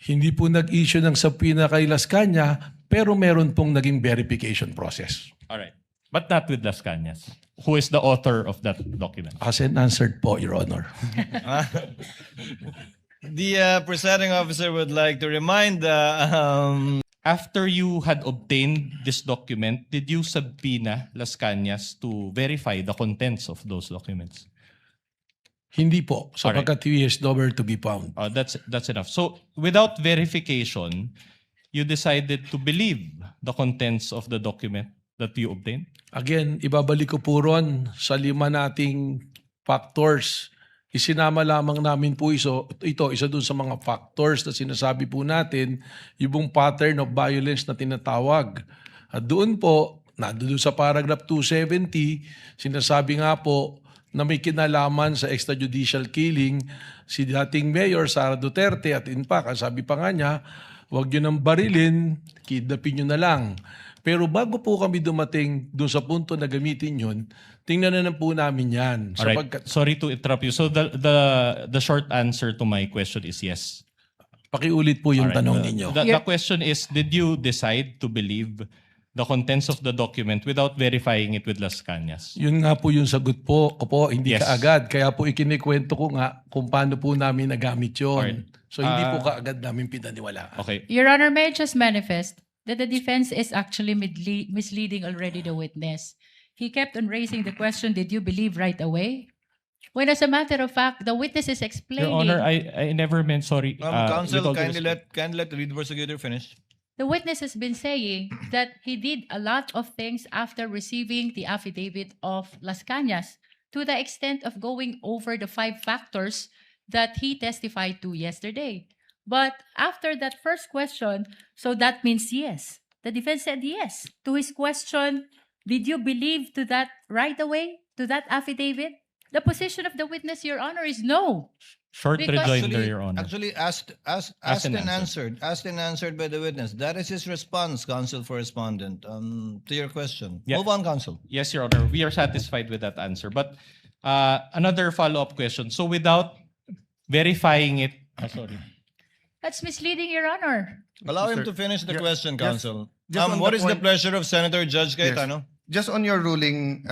Hindi po nag-issue ng subpoena kay Las Cañas, pero meron pong naging verification process. All right. But not with Las Cañas, who is the author of that document. As and answered po, Your Honor. The presiding officer would like to remind After you had obtained this document, did you subpoena Las Cañas to verify the contents of those documents? Hindi po, sapagkat he is nowhere to be found. That's enough. So, without verification, you decided to believe the contents of the document that you obtained? Again, ibabalik ko po ron sa 5 nating factors. Isinama lamang namin po ito, isa dun sa mga factors na sinasabi po natin, yung pattern of violence na tinatawag. At doon po, nandun sa paragraph 270, sinasabi nga po na may kinalaman sa extrajudicial killing si dating Mayor Sara Duterte at in fact, sabi pa nga niya, huwag nyo nang barilin, kidnapin nyo na lang. Pero bago po kami dumating doon sa punto na gamitin yun, tingnan na po namin yan. Alright. Sorry to interrupt you. So the short answer to my question is yes. Pakiulit po yung Alright. tanong ninyo. The question is, did you decide to believe the contents of the document without verifying it with Las Cañas? Yun nga po yung sagot po, hindi Yes. kaagad. Kaya po ikinikwento ko nga kung paano po namin nagamit yun. Alright. So hindi po kaagad namin pinaniwalaan. Okay. Your Honor, may I just manifest that the defense is actually misleading already the witness. He kept on raising the question, did you believe right away? When as a matter of fact, the witness is explaining. Your Honor, I never meant, sorry. counsel, with all due kindly let the lead prosecutor finish. The witness has been saying that he did a lot of things after receiving the affidavit of Las Cañas, to the extent of going over the 5 factors that he testified to yesterday. But after that first question, so that means yes. The defense said yes. To his question, did you believe to that right away, to that affidavit? The position of the witness, Your Honor, is no. Short Because- rejoinder, Your Honor. Actually, asked and answered by the witness. That is his response, counsel for respondent, to your question. Yeah. Move on, counsel. Yes, Your Honor. We are satisfied with that answer. But another follow-up question. So without verifying it, sorry. That's misleading, Your Honor. Allow him Sir, to finish the ju- question, counsel. just on What the is the point- pleasure of Senator Judge Cayetano? Just on your ruling,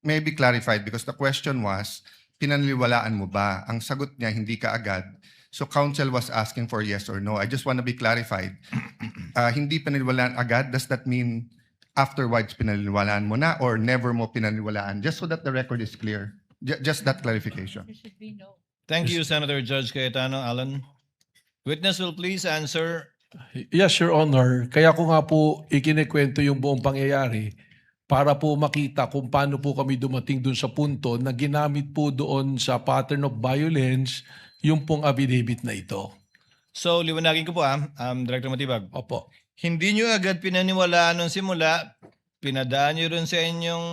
may be clarified because the question was, pinaniniwalaan mo ba? Ang sagot niya, hindi ka agad. So counsel was asking for yes or no. I just want to be clarified. Hindi pinaniniwalaan agad, does that mean afterwards pinaniniwalaan mo na or never mo pinaniniwalaan? Just so that the record is clear. Just that clarification. There should be no. Thank you, Senator Judge Cayetano. Alan. Witness will please answer. Yes, Your Honor. Kaya ko nga po ikinikwento yung buong pangyayari para po makita kung paano po kami dumating dun sa punto na ginamit po doon sa pattern of violence yung pong affidavit na ito. So, liwanagin ko po Director Matibag. Opo. Hindi nyo agad pinaniwalaan nung simula, pinadaan nyo rin sa inyong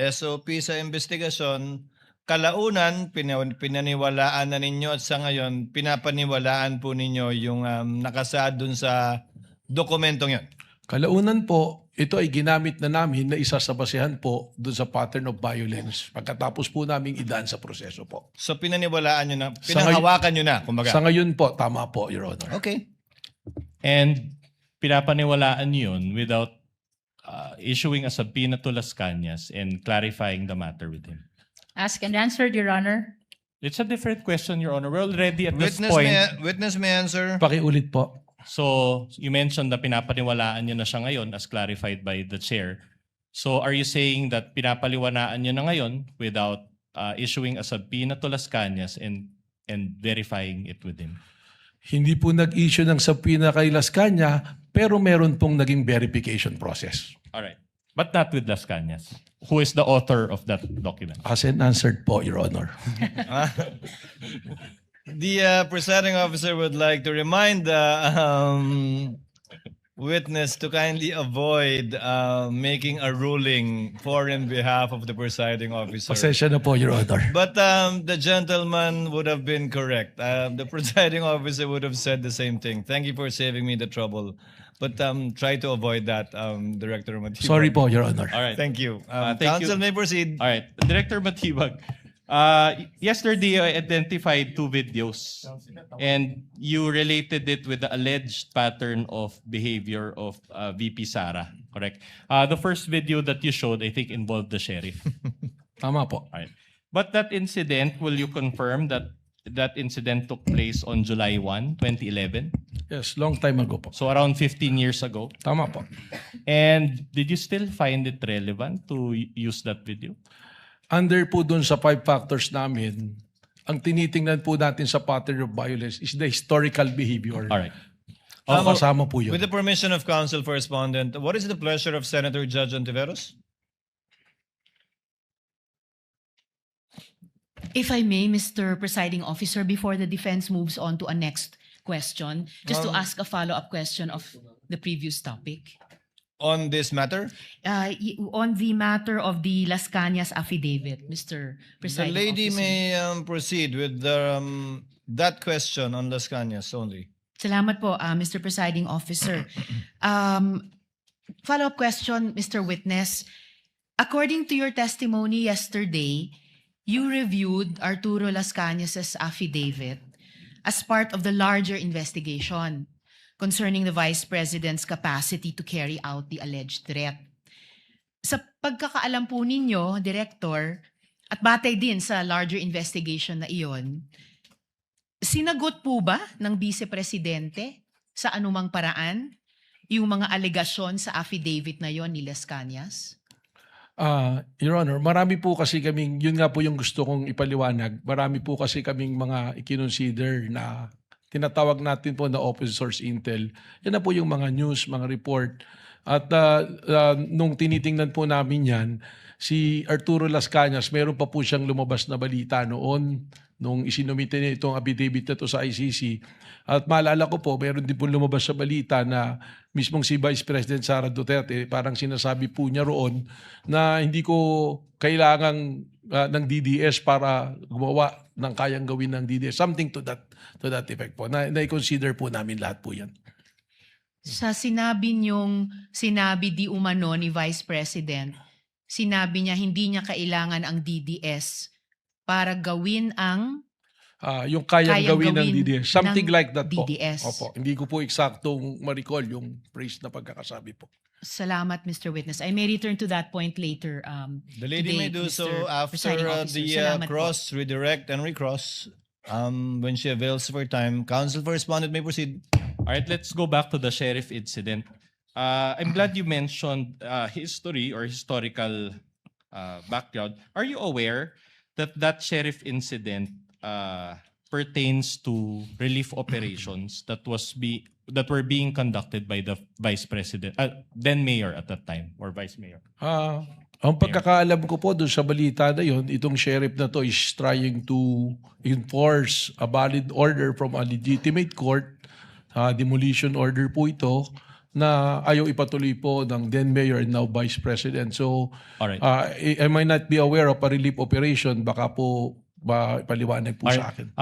SOP sa investigasyon, kalaunan, pinaniwalaan na ninyo at sa ngayon, pinapaniwalaan po ninyo yung nakasaad dun sa dokumentong yun. Kalaunan po, ito ay ginamit na namin na isa sa basehan po doon sa pattern of violence pagkatapos po namin idaan sa proseso po. So, pinaniwalaan nyo na, Sa pinanghawakan nyo na, kumbaga. Sa ngayon po, tama po, Your Honor. Okay. And pinapaniwalaan yun without issuing a subpoena to Las Cañas and clarifying the matter with him. Asked and answered, Your Honor. It's a different question, Your Honor. We're already at this Witness point. witness may answer. Pakiulit po. So, you mentioned na pinapaniwalaan nyo na siya ngayon as clarified by the chair. So, are you saying that pinapaliwanaan nyo na ngayon without issuing a subpoena to Las Cañas and verifying it with him? Hindi po nag-issue ng subpoena kay Las Cañas, pero meron pong naging verification process. Alright. But not with Las Cañas, who is the author of that document. As and answered po, Your Honor. The presiding officer would like to remind the witness to kindly avoid making a ruling for and behalf of the presiding officer. Pasensya na po, Your Honor. But the gentleman would have been correct. The presiding officer would have said the same thing. Thank you for saving me the trouble. But try to avoid that, Director Matibag. Sorry po, Your Honor. Alright. Thank you. Thank Counsel you. may proceed. Alright. Director Matibag, Yesterday, I identified 2 videos and you related it with the alleged pattern of behavior of VP Sara, correct? The first video that you showed, I think, involved the sheriff. Tama po. Right. But that incident, will you confirm that that incident took place on July 1, 2011? Yes, long time ago po. So around 15 years ago. Tama po. And did you still find it relevant to use that video? Under po dun sa 5 factors namin, ang tinitingnan po natin sa pattern of violence is the historical behavior. All right. Kasama po yun. With the permission of counsel for respondent, what is the pleasure of Senator Judge Ontiveros? If I may, Mr. Presiding Officer, before the defense moves on to a next question, just to ask a follow-up question of the previous topic. On this matter, On the matter of the Las Cañas affidavit, Mr. the Presiding lady Officer. may proceed with that question on Las Cañas only. Salamat po, Mr. Presiding Officer. Follow-up question, Mr. Witness. According to your testimony yesterday, you reviewed Arturo Las Cañas' affidavit as part of the larger investigation concerning the Vice President's capacity to carry out the alleged threat. Sa pagkakaalam po ninyo, Director, at batay din sa larger investigation na iyon, sinagot po ba ng Vice Presidente sa anumang paraan yung mga alegasyon sa affidavit na yon ni Las Cañas? Your Honor, marami po kasi kaming, yun nga po yung gusto kong ipaliwanag, marami po kasi kaming mga i-consider na tinatawag natin po na open source intel. Yan na po yung mga news, mga report. At nung tinitingnan po namin yan, si Arturo Las Cañas, meron pa po siyang lumabas na balita noon nung isinumite niya itong affidavit na to sa ICC. At maalala ko po, meron din po lumabas sa balita na mismong si Vice President Sara Duterte, parang sinasabi po niya roon na hindi ko kailangan ng DDS para gumawa ng kayang gawin ng DDS. Something to that effect po. Na-consider po namin lahat po yan. Sa sinabi di umano ni Vice President, sinabi niya hindi niya kailangan ang DDS para gawin ang Yung kayang gawin ng DDS. Something ng like that po. DDS. Opo. Hindi ko po eksaktong ma-recall yung phrase na pagkakasabi po. Salamat, Mr. Witness. I may return to that point later. The lady today, may do Mr. so after Presiding Officer. the Salamat po. cross, redirect, and recross. When she avails for time, counsel for respondent may proceed. All right, let's go back to the sheriff incident. I'm glad you mentioned history or historical background. Are you aware that that sheriff incident pertains to relief operations that were being conducted by the Vice President, then Mayor at that time, or Vice Mayor? Ang pagkakaalam ko po doon sa balita na yon, itong sheriff na to is trying to enforce a valid order from a legitimate court, demolition order po ito, na ayaw ipatuloy po ng then Mayor and now Vice President. So, Alright. I might not be aware of a relief operation, baka po paliwanag po Alright. sa akin.